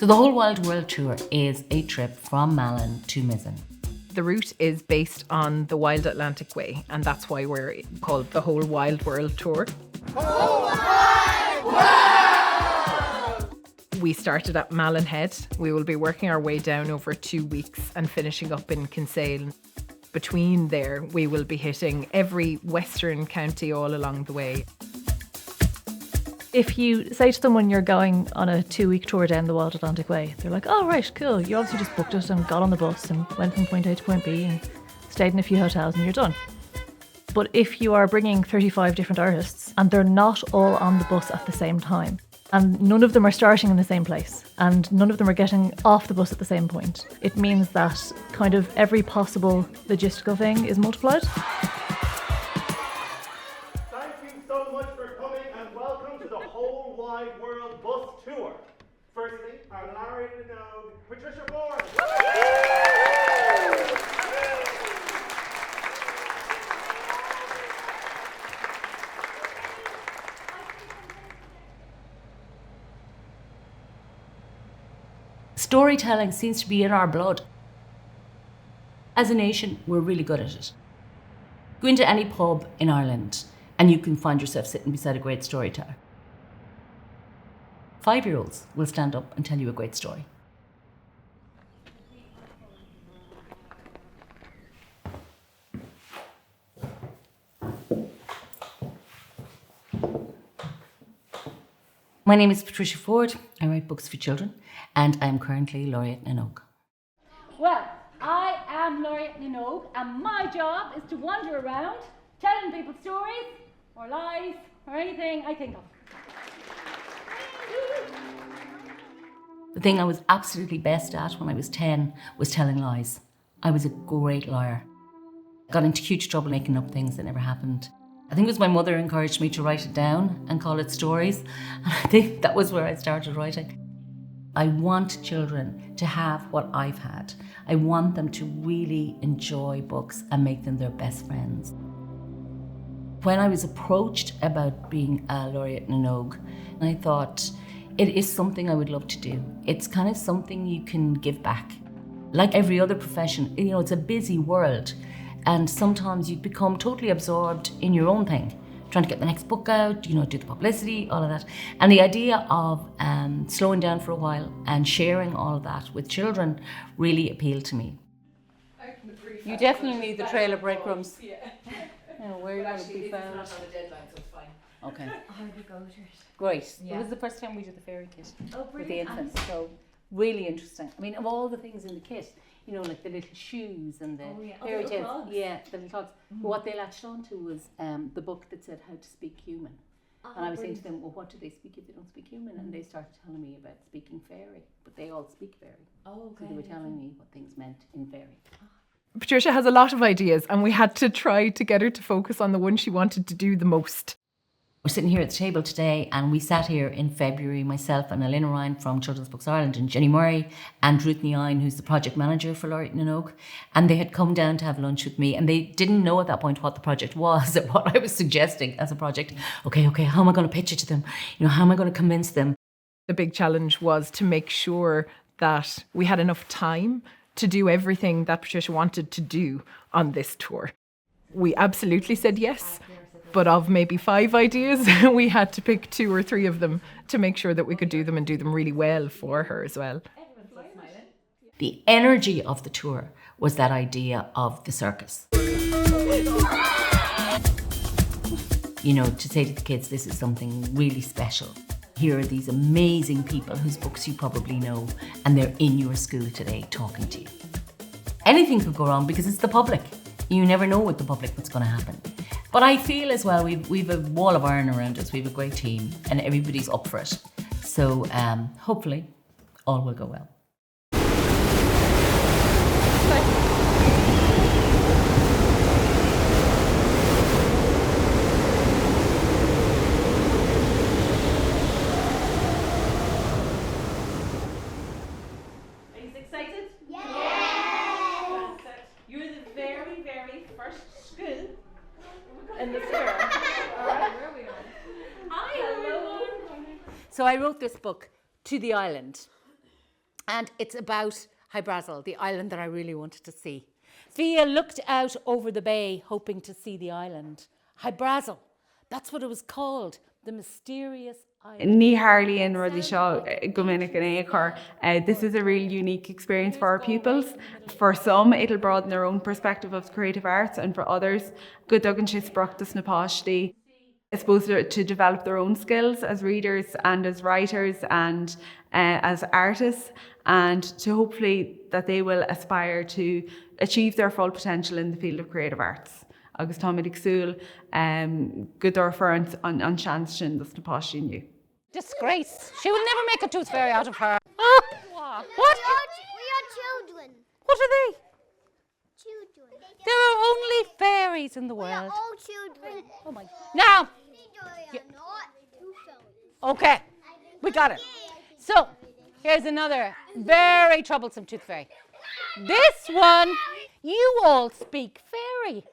So the Whole Wild World Tour is a trip from Malin to Mizen. The route is based on the Wild Atlantic Way, and that's why we're called the Whole Wild World Tour. Whole Wide World! We started at Malin Head. We will be working our way down over 2 weeks and finishing up in Kinsale. Between there, we will be hitting every western county all along the way. If you say to someone you're going on a 2-week tour down the Wild Atlantic Way, they're like, oh, right, cool. You obviously just booked it and got on the bus and went from point A to point B and stayed in a few hotels and you're done. But if you are bringing 35 different artists and they're not all on the bus at the same time, and none of them are starting in the same place, and none of them are getting off the bus at the same point, it means that kind of every possible logistical thing is multiplied. Thank you so much for coming and welcome to the Whole Wide World Bus Tour. Firstly, our Laureate Patricia Forde. Storytelling seems to be in our blood. As a nation, we're really good at it. Go into any pub in Ireland and you can find yourself sitting beside a great storyteller. 5-year-olds will stand up and tell you a great story. My name is Patricia Forde. I write books for children and I'm currently Laureate in Oak. Well, I am Laureate in Oak and my job is to wander around telling people stories or lies or anything I think of. The thing I was absolutely best at when I was 10 was telling lies. I was a great liar. I got into huge trouble making up things that never happened. I think it was my mother encouraged me to write it down and call it stories. And I think that was where I started writing. I want children to have what I've had. I want them to really enjoy books and make them their best friends. When I was approached about being a Laureate in Oak, I thought, it is something I would love to do. It's kind of something you can give back. Like every other profession, it's a busy world. And sometimes you become totally absorbed in your own thing, trying to get the next book out, do the publicity, all of that. And the idea of slowing down for a while and sharing all of that with children really appealed to me. You definitely need the trail of breadcrumbs. Yeah. Where you're going to be found. It's not on a deadline, so it's fine. Okay. I would go to it. Great. Yeah. It was the first time we did the fairy kit with the brilliant. infants, so really interesting. I mean, of all the things in the kit, like the little shoes and the fairy tales. Clogs. Yeah, the little clogs. But what they latched onto was the book that said how to speak human. And I was saying to them, well, what do they speak if they don't speak human? And they started telling me about speaking fairy, but they all speak fairy. Oh, okay. So they were telling me what things meant in fairy. Patricia has a lot of ideas and we had to try to get her to focus on the one she wanted to do the most. We're sitting here at the table today and we sat here in February, myself and Elena Ryan from Children's Books Ireland and Jenny Murray and Ruth Neine, who's the project manager for Laureate in Oak. And they had come down to have lunch with me and they didn't know at that point what the project was or what I was suggesting as a project. Okay, how am I going to pitch it to them? How am I going to convince them? The big challenge was to make sure that we had enough time to do everything that Patricia wanted to do on this tour. We absolutely said yes. But of maybe 5 ideas, we had to pick 2 or 3 of them to make sure that we could do them and do them really well for her as well. The energy of the tour was that idea of the circus. To say to the kids, this is something really special. Here are these amazing people whose books you probably know, and they're in your school today talking to you. Anything could go wrong because it's the public. You never know with the public what's going to happen. But I feel as well, we've a wall of iron around us. We have a great team and everybody's up for it. So hopefully all will go well. Are you excited? Yeah! You're the very, very first school in the fair. All right, where are we on? Hi, everyone. So I wrote this book to the island. And it's about Hy-Brasil, the island that I really wanted to see. Fia looked out over the bay, hoping to see the island. Hy-Brasil, that's what it was called, the mysterious island. Ní Harley and Ruddy Shaw, Gominic and Acre. This is a really unique experience for our pupils. For some, it'll broaden their own perspective of creative arts, and for others, good dog and shisbrachtas na páistí. I suppose to develop their own skills as readers and as writers and as artists, and to hopefully that they will aspire to achieve their full potential in the field of creative arts. Agus tá mid súil good orfar an chance sin das na páistí nniu. Disgrace. She will never make a tooth fairy out of her. What? We are children. What are they? Children. There are only fairies in the We are world. all children. Oh my. Now, We are not two fairies. okay, we got it. So, here's another very troublesome tooth fairy. This one, you all speak fairy.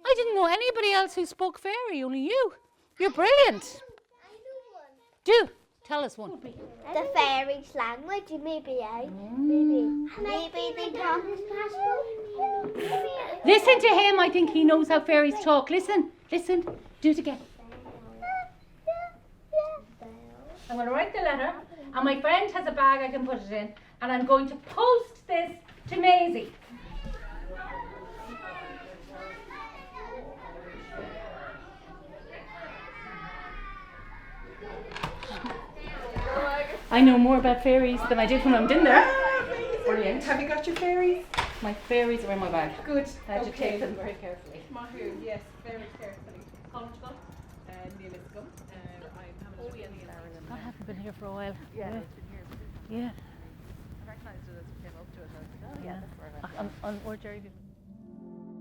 I didn't know anybody else who spoke fairy, only you. You're brilliant. Do tell us one. The fairies' language, maybe, Maybe they talk. Listen to him. I think he knows how fairies talk. Listen. Do it again. I'm going to write the letter, and my friend has a bag I can put it in, and I'm going to post this to Maisie. I know more about fairies than I did when I was in there. Brilliant. Have you got your fairies? My fairies are in my bag. Good. I had to take them very carefully. Mahu, yes, very carefully. Colchicot and Neeliscum. And I'm having I haven't been here for a while. Yeah. Yeah. I recognised it as we came up to it. And I was like, oh, Yeah. that's where I On or Jerry.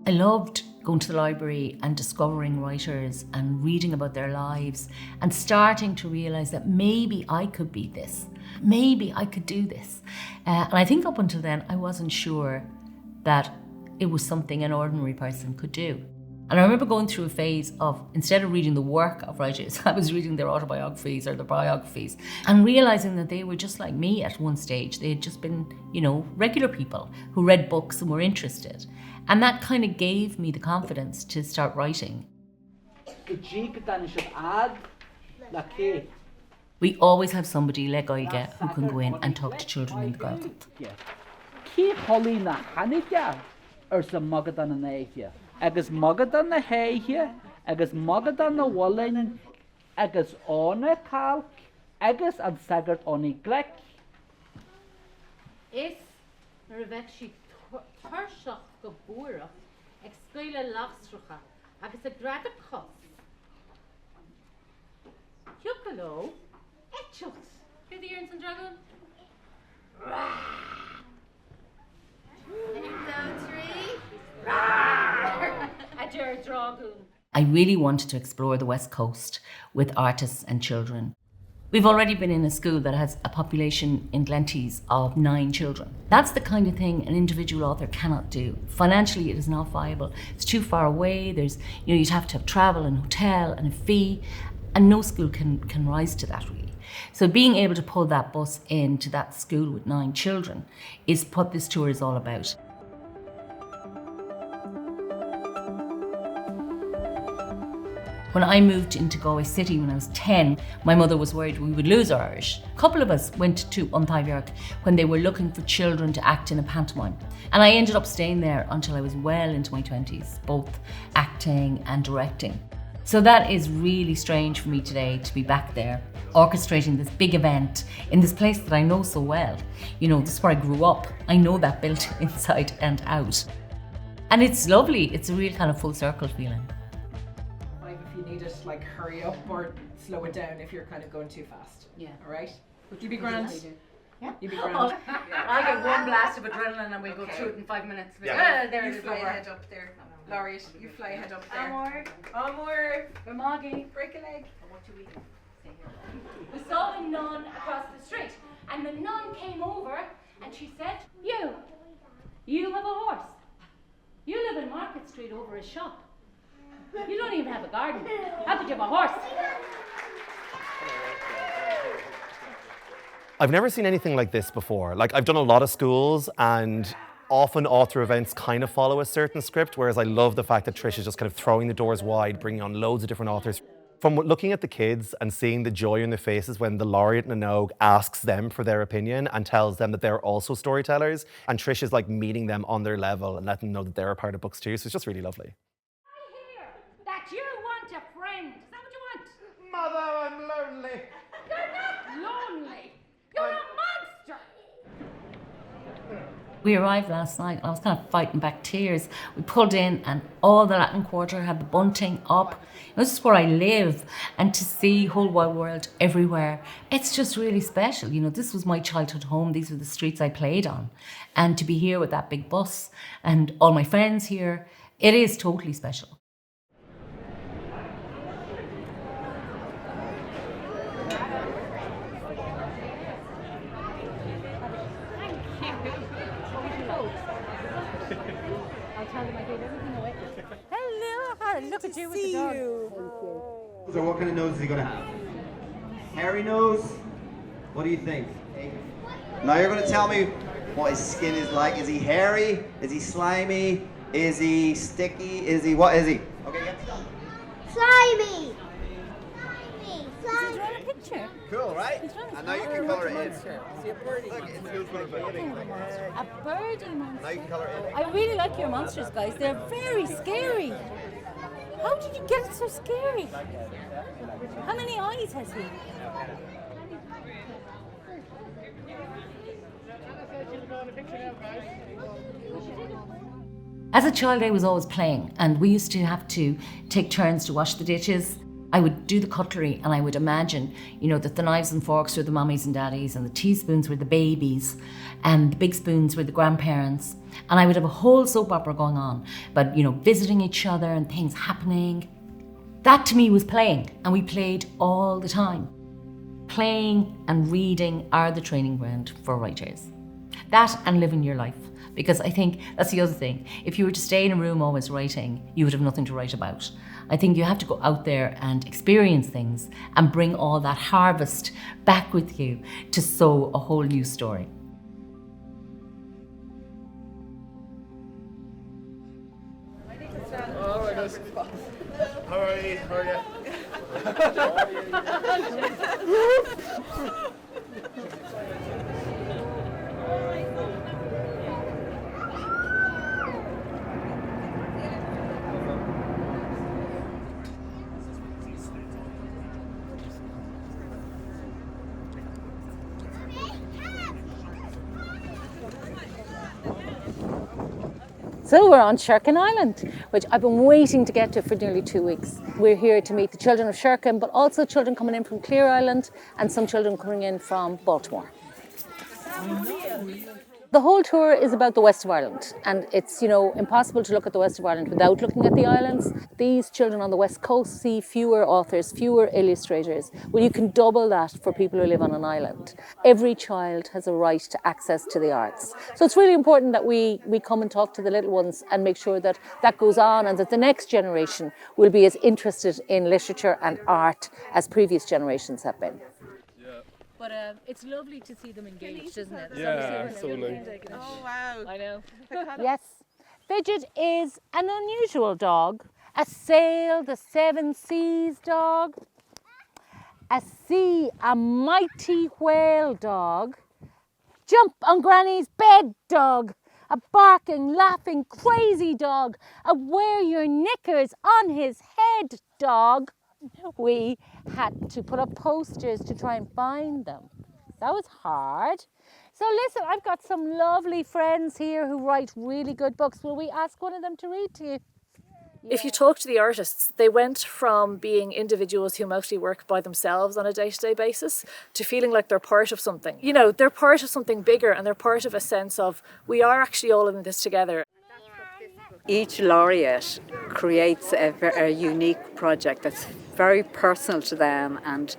I loved going to the library and discovering writers and reading about their lives and starting to realise that maybe I could be this. Maybe I could do this. And I think up until then, I wasn't sure that it was something an ordinary person could do. And I remember going through a phase of, instead of reading the work of writers, I was reading their autobiographies or their biographies and realising that they were just like me at one stage. They had just been, regular people who read books and were interested. And that kind of gave me the confidence to start writing. We always have somebody like Oiga who can go in and talk to children in the garden. Keep holly na hanigya or some magadan and agia. Agus magadan na haia, agus magadan na wallen, agus on a calc, agus and sagart on a glek. Is Revexi Tershach Gabura, Exquila Lastrucha, agus a Gradacos. Yucalo, Etchot. Hear the Ernst and Dragon? At your dragoon. I really wanted to explore the West Coast with artists and children. We've already been in a school that has a population in Glenties of 9 children. That's the kind of thing an individual author cannot do. Financially, it is not viable. It's too far away. There's, you'd have to have travel and hotel and a fee, and no school can rise to that really. So being able to pull that bus into that school with 9 children is what this tour is all about. When I moved into Galway City when I was 10, my mother was worried we would lose our Irish. A couple of us went to Unthaviark when they were looking for children to act in a pantomime. And I ended up staying there until I was well into my 20s, both acting and directing. So that is really strange for me today to be back there, orchestrating this big event in this place that I know so well. This is where I grew up. I know that building inside and out. And it's lovely. It's a real kind of full circle feeling. If you need it, hurry up or slow it down if you're kind of going too fast. Yeah. All right? Would you be grand? Yeah. You'd be grand. I'll get one blast of adrenaline and we'll go through it in 5 minutes. Yeah. There You it is. fly over. ahead up there. Laureate, you fly ahead up there. Amor, Amor, Bemagi. break a leg. We saw a nun across the street, and the nun came over and she said, You have a horse. You live in Market Street over a shop. You don't even have a garden. How could you have a horse? I've never seen anything like this before. Like, I've done a lot of schools, and often author events kind of follow a certain script, whereas I love the fact that Trish is just kind of throwing the doors wide, bringing on loads of different authors. From looking at the kids and seeing the joy in their faces when the Laureate and Anogue asks them for their opinion and tells them that they're also storytellers, and Trish is like meeting them on their level and letting them know that they're a part of books too, so it's just really lovely. I hear that you want a friend. Is that what you want? Mother, I'm lonely. You're not lonely. You're a monster. We arrived last night and I was kind of fighting back tears. We pulled in and all the Latin Quarter had the bunting up. This is where I live, and to see whole wide world everywhere, it's just really special. You know, this was my childhood home. These were the streets I played on. And to be here with that big bus and all my friends here, it is totally special. Hello, look at you with the dog. So what kind of nose is he going to have? Hairy nose? What do you think? Now you're going to tell me what his skin is like. Is he hairy? Is he slimy? Is he sticky? Is he, what is he? Okay, get started. Slimy. He's drawing a picture. Cool, right? And now you can colour it in. Look, it feels good about it. A birdie monster. Now you can colour it in. I really like your monsters, guys. They're very scary. How did you get it so scary? How many eyes has he? As a child, I was always playing, and we used to have to take turns to wash the dishes. I would do the cutlery, and I would imagine, you know, that the knives and forks were the mummies and daddies, and the teaspoons were the babies, and the big spoons were the grandparents. And I would have a whole soap opera going on, but, you know, visiting each other and things happening. That to me was playing, and we played all the time. Playing and reading are the training ground for writers. That and living your life. Because I think that's the other thing. If you were to stay in a room always writing, you would have nothing to write about. I think you have to go out there and experience things and bring all that harvest back with you to sow a whole new story. Oh my gosh. How are you? How are you? So we're on Sherkin Island, which I've been waiting to get to for nearly 2 weeks. We're here to meet the children of Sherkin, but also children coming in from Clear Island and some children coming in from Baltimore. The whole tour is about the West of Ireland, and it's, you know, impossible to look at the West of Ireland without looking at the islands. These children on the West Coast see fewer authors, fewer illustrators. Well, you can double that for people who live on an island. Every child has a right to access to the arts. So it's really important that we come and talk to the little ones and make sure that that goes on, and that the next generation will be as interested in literature and art as previous generations have been. But it's lovely to see them engaged, isn't it? Yeah, so nice. Oh, wow. I know. Yes. Fidget is an unusual dog. A sail the seven seas dog. A mighty whale dog. Jump on Granny's bed dog. A barking, laughing, crazy dog. A wear your knickers on his head dog. We had to put up posters to try and find them. That was hard. So listen, I've got some lovely friends here who write really good books. Will we ask one of them to read to you? If you talk to the artists, they went from being individuals who mostly work by themselves on a day-to-day basis to feeling like they're part of something. You know, they're part of something bigger, and they're part of a sense of, we are actually all in this together. Each laureate creates a unique project that's very personal to them and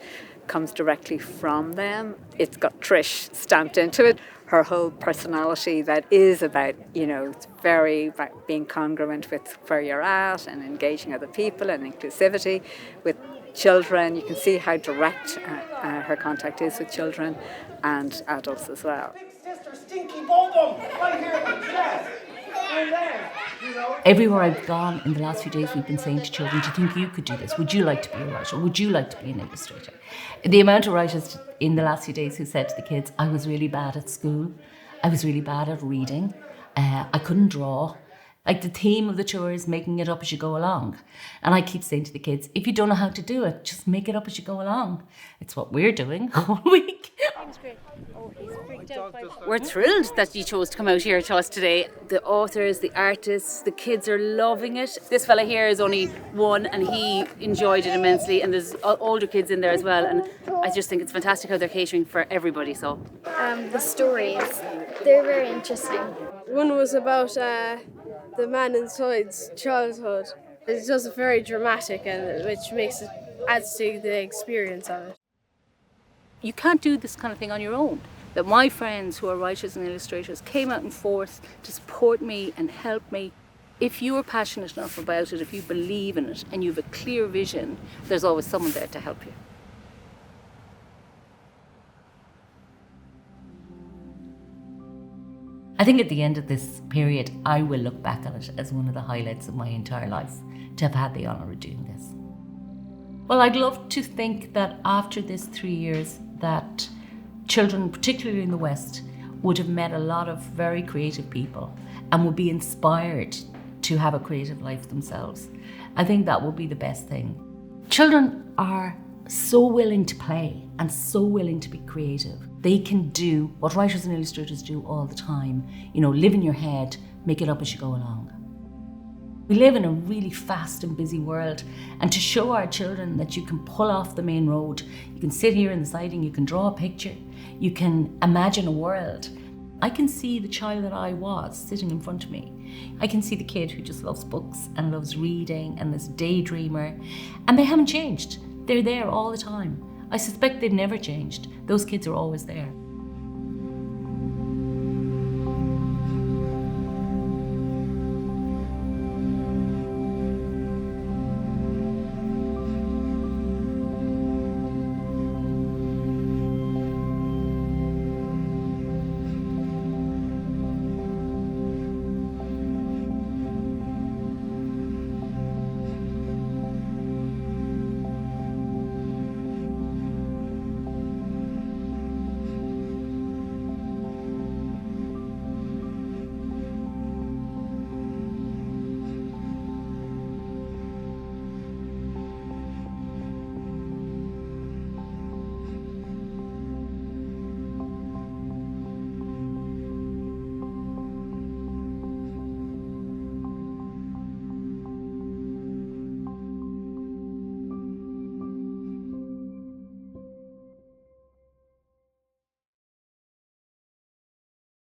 comes directly from them. It's got Trish stamped into it. Her whole personality that is about, you know, it's very about being congruent with where you're at and engaging other people and inclusivity with children. You can see how direct her contact is with children and adults as well. Big sister, stinky bum bum, right here in the chest. In there. You know? Everywhere I've gone in the last few days, we've been saying to children, do you think you could do this? Would you like to be a writer? Would you like to be an illustrator? The amount of writers in the last few days who said to the kids, I was really bad at school. I was really bad at reading. I couldn't draw. Like the theme of the tour is making it up as you go along. And I keep saying to the kids, if you don't know how to do it, just make it up as you go along. It's what we're doing all week. We're thrilled that you chose to come out here to us today. The authors, the artists, the kids are loving it. This fella here is only one and he enjoyed it immensely, and there's older kids in there as well, and I just think it's fantastic how they're catering for everybody. So The stories, they're very interesting. One was about the man inside's childhood. It's just very dramatic, and which adds to the experience of it. You can't do this kind of thing on your own. That my friends who are writers and illustrators came out in force to support me and help me. If you're passionate enough about it, if you believe in it and you have a clear vision, there's always someone there to help you. I think at the end of this period, I will look back on it as one of the highlights of my entire life, to have had the honour of doing this. Well, I'd love to think that after this 3 years, that children, particularly in the West, would have met a lot of very creative people and would be inspired to have a creative life themselves. I think that would be the best thing. Children are so willing to play and so willing to be creative. They can do what writers and illustrators do all the time. You know, live in your head, make it up as you go along. We live in a really fast and busy world, and to show our children that you can pull off the main road, you can sit here in the siding, you can draw a picture, you can imagine a world. I can see the child that I was sitting in front of me. I can see the kid who just loves books and loves reading and this daydreamer, and they haven't changed. They're there all the time. I suspect they've never changed. Those kids are always there.